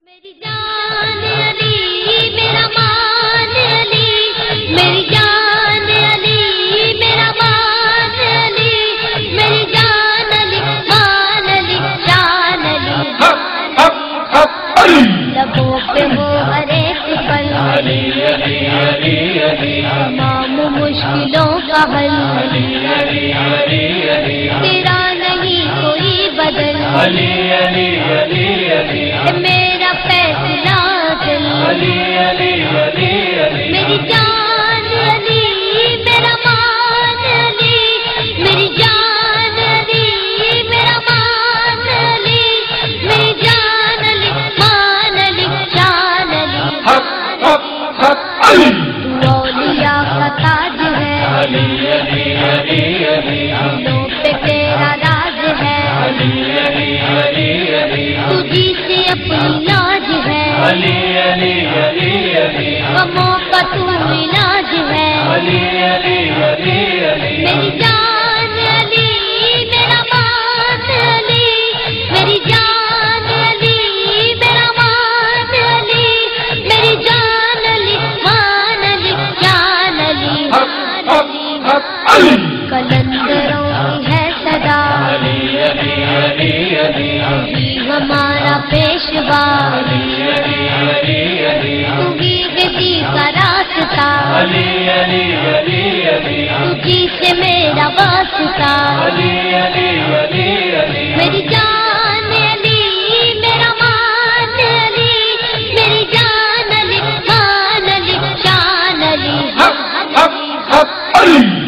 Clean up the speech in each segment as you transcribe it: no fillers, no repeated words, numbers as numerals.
میری جان علی میرا مان علی، میری جان علی میرا مان علی، میری جان علی مان علی جان علی، لبوں پہ ہو ہر ایک پل علی علی علی علی، تمام مشکلوں کا حل علی علی علی علی، تیرا نہیں کوئی بدل علی علی علی علی، میرا فیصلہ چل علی علی علی علی، میری جان علی میرا مان علی، میری جان علی میرا مان علی، میری جان علی مان علی جان علی، تو اولیاء کا تاج ہے علی علی علی علی، دلوں پہ تیرا راز ہے علی علی علی علی، تجھی سے اپنی لاج ہے علی علی علی علی، غموں کا تو علاج ہے علی علی علی علی، میری جان علی میرا مان علی، میری جان علی میرا مان علی، میری جان علی مان علی جان علی، قلندروں کی ہے صدا علی علی علی علی، ہمارا پیشوا علی علی علی علی، تجھی گتی کا راستہ علی علی علی علی، تجھی سے میرا واسطہ علی علی علی علی، میری جان علی میرا مان علی، میری جان علی مان علی جان علی،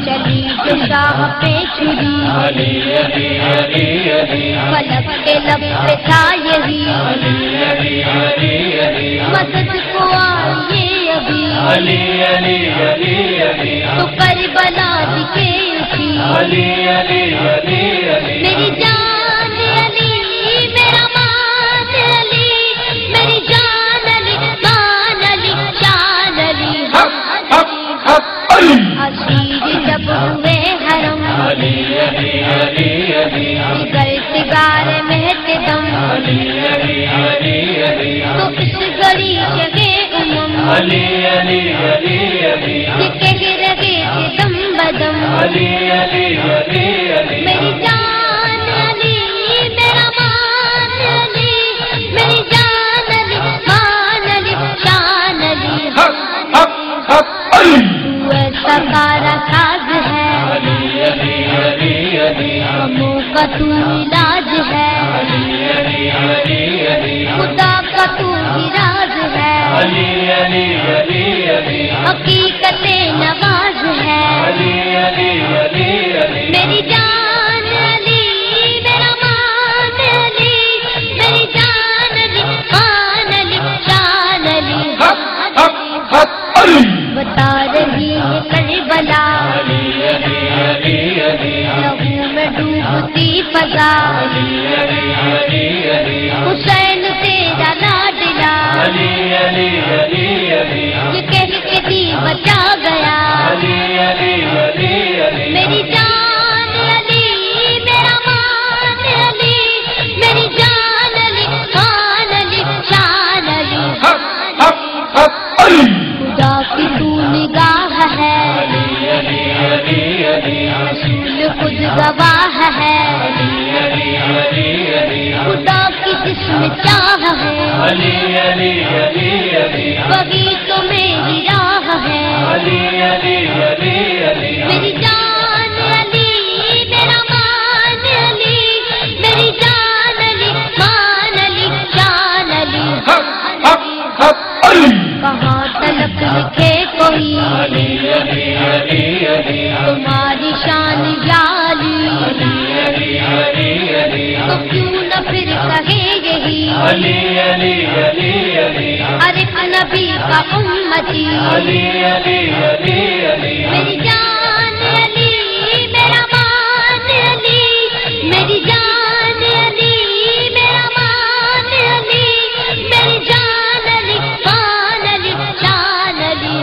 چلی جو شاہ پہ چھری علی علی علی علی، فلک کے لب پہ تھا یہی علی علی علی علی، مدد کو آئیے ابھی علی علی علی علی، تو کربلا دکھے اسی علی علی علی علی، میری جان علی میرا مان علی، میری جان علی مان علی جان علی، حشیر جب ہوئے حرم علی علی علی علی، جگر سگار مہتے دم علی علی علی علی، تو اس گھڑی جگہ امم علی علی علی علی، کہہ رہے تھے دم بدم علی علی علی علی، میری جان علی میرا مان علی، میری جان علی مان علی جان علی، ایسا سارا ساز ہے علی علی علی علی، غموں کا تو علاج ہے علی علی علی علی، خدا کا تو راز ہے علی علی علی علی، حقیقت نواز ہے علی علی علی علی، میری جان علی میرا مان علی، میری جان علی مان علی جان علی، بتا رہی ہے کربلا علی علی علی علی، لہو میں ڈوبتی فضا علی علی علی علی، حسین تیرا لاڈلا علی علی علی علی، یہ کہہ کے دی بچا گیا علی علی علی علی، میری جان علی میرا مان علی، میری جان علی مان علی جان علی، خدا کی تو نگاہ ہے علی علی علی علی، رسول خود گواہ ہے علی علی علی علی، خدا کی جس میں چاہ ہے علی علی علی علی، وہی تو میری راہ ہے علی علی علی علی، میری جان علی میرا مان علی، میری جان علی مان علی جان علی، کہاں تلک لکھے کوئی علی علی علی علی، تمہاری شان جالی علی علی علی علی، تو کیوں نہ پھر کہے یہی علی علی علی علی، ہر ایک نبی کا امتی علی علی علی علی، میری جان علی میرا مان علی، میری جان علی میرا مان علی، میری جان علی مان علی جان علی،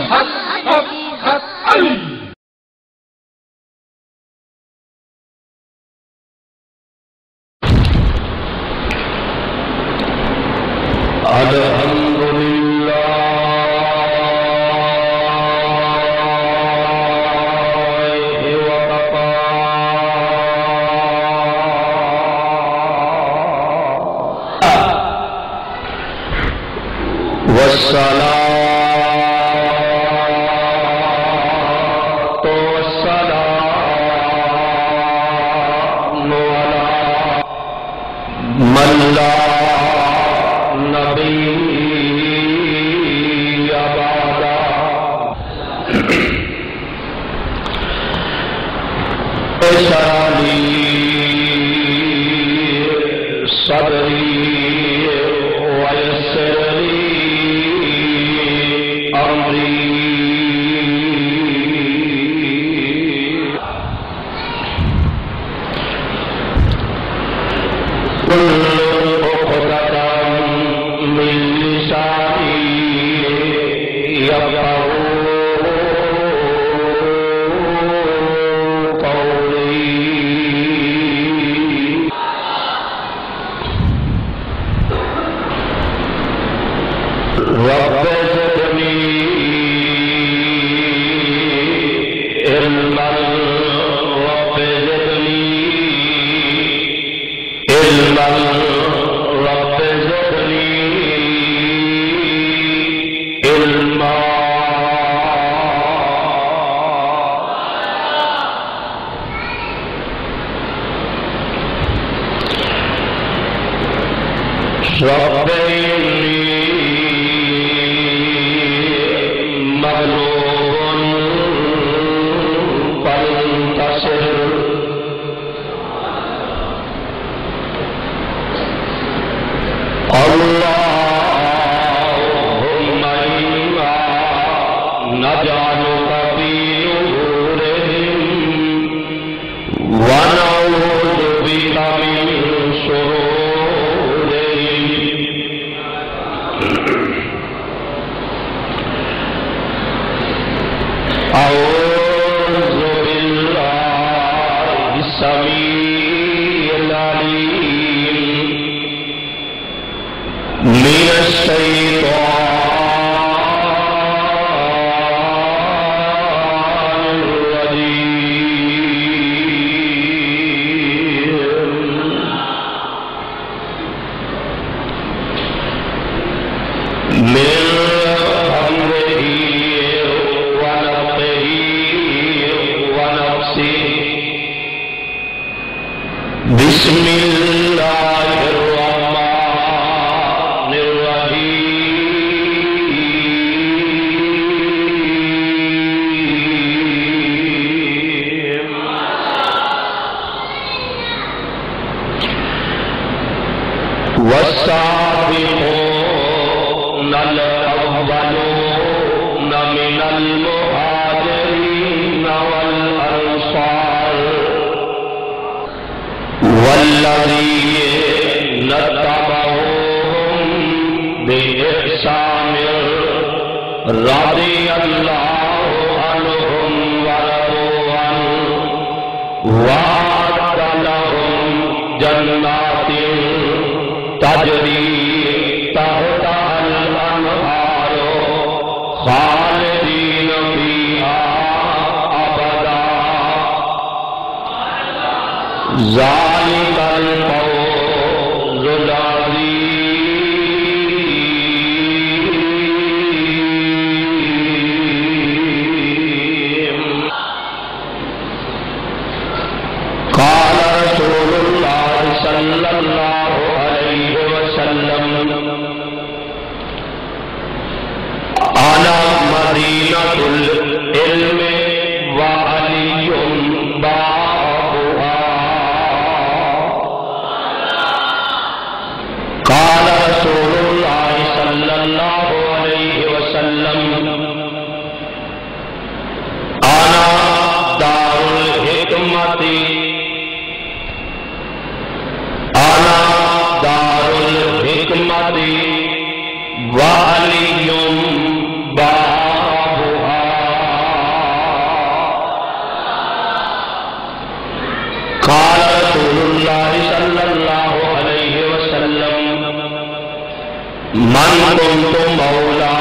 من کنت مولا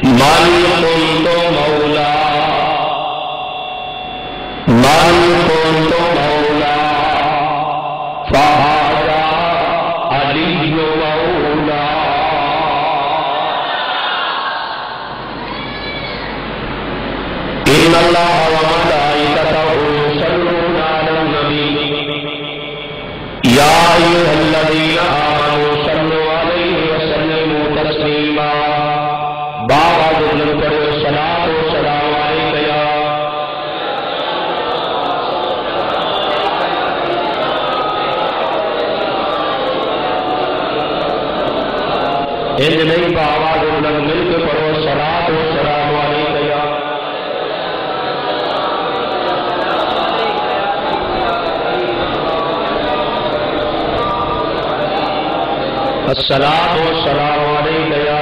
من کنت مولا من کنت مولا فہذا علی مولا ان اللہ وملائکتہ یصلون علی النبی یا ایھا الذین آمنوا صلوا علیہ وسلموا تسلیما باغ بلند کرو صلاۃ و سلام علیک یا انج نہیں باغ بلند مل کے پڑھو صلاۃ و سلام علیک یا الصلاۃ والسلام علیک یا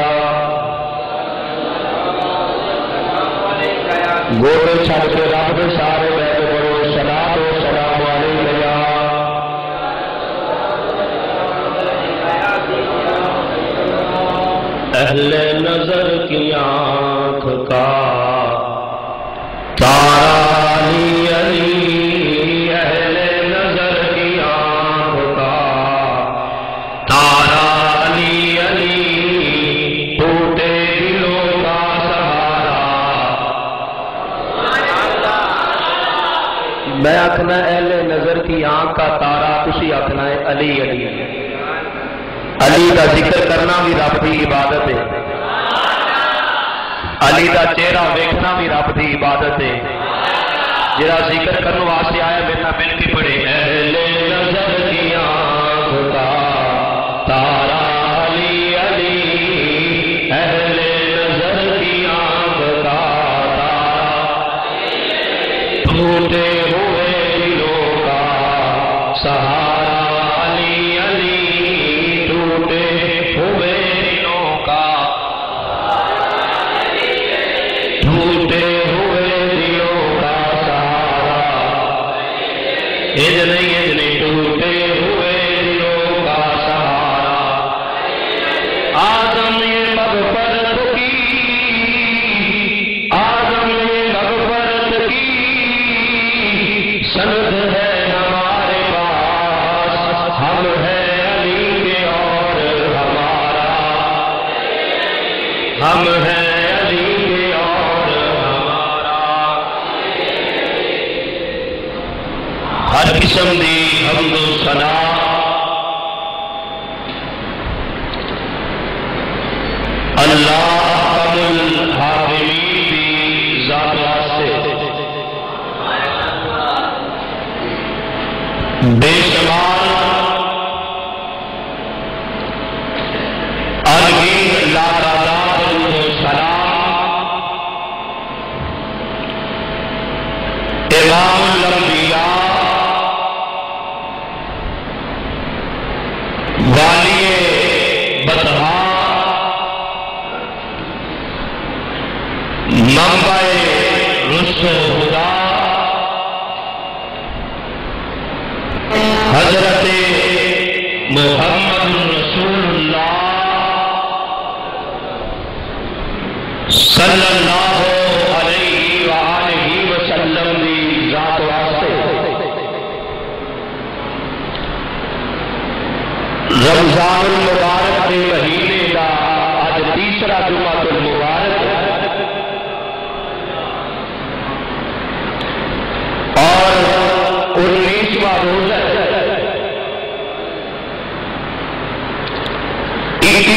گوڑے چھڑ کے رب کے سارے بیٹھ پڑھو الصلاۃ والسلام علیک یا اہل نظر کی آنکھ کا تارا علی علی اہل نظر کی آنکھ کا تارا علی علی ٹوٹے دلوں کا سہارا میں آخنا اہل نظر کی آنکھ کا تارا تسی آخنا ہے علی علی علی کا ذکر کرنا بھی رب کی عبادت ہے علی کا چہرہ دیکھنا بھی رب کی عبادت ہے جڑا ذکر کرنے واسطے آیا میرا مل کے پڑھے اہل نظر کی آنکھ کا تارا علی علی اہل نظر کی آنکھ کا تارا ٹوٹے ہوئے دلوں کا سہارا علی علی ٹوٹے ہوئے دلوں کا ٹوٹے ہوئے دلوں کا سہارا اج نہیں ٹوٹے ہوئے دلوں کا سہارا آدم یہ مغفرت کی آدم یہ مغفرت کی سند ہے ہمارے پاس ہم ہے علی کے اور ہمارا ہم ہے علی کے اور ہمارا ہر قسم دی حمد و ثنا اللہ حکم الحاکمین دی ذات واسطے بے شمار الگین لا تعداد درود و سلام امام الانبیاء والی بطحا منبع رشد و ہدا حضرت محمد رسول اللہ صلی اللہ علیہ وآلہ وسلم دی ذات واسطے رمضان المبارک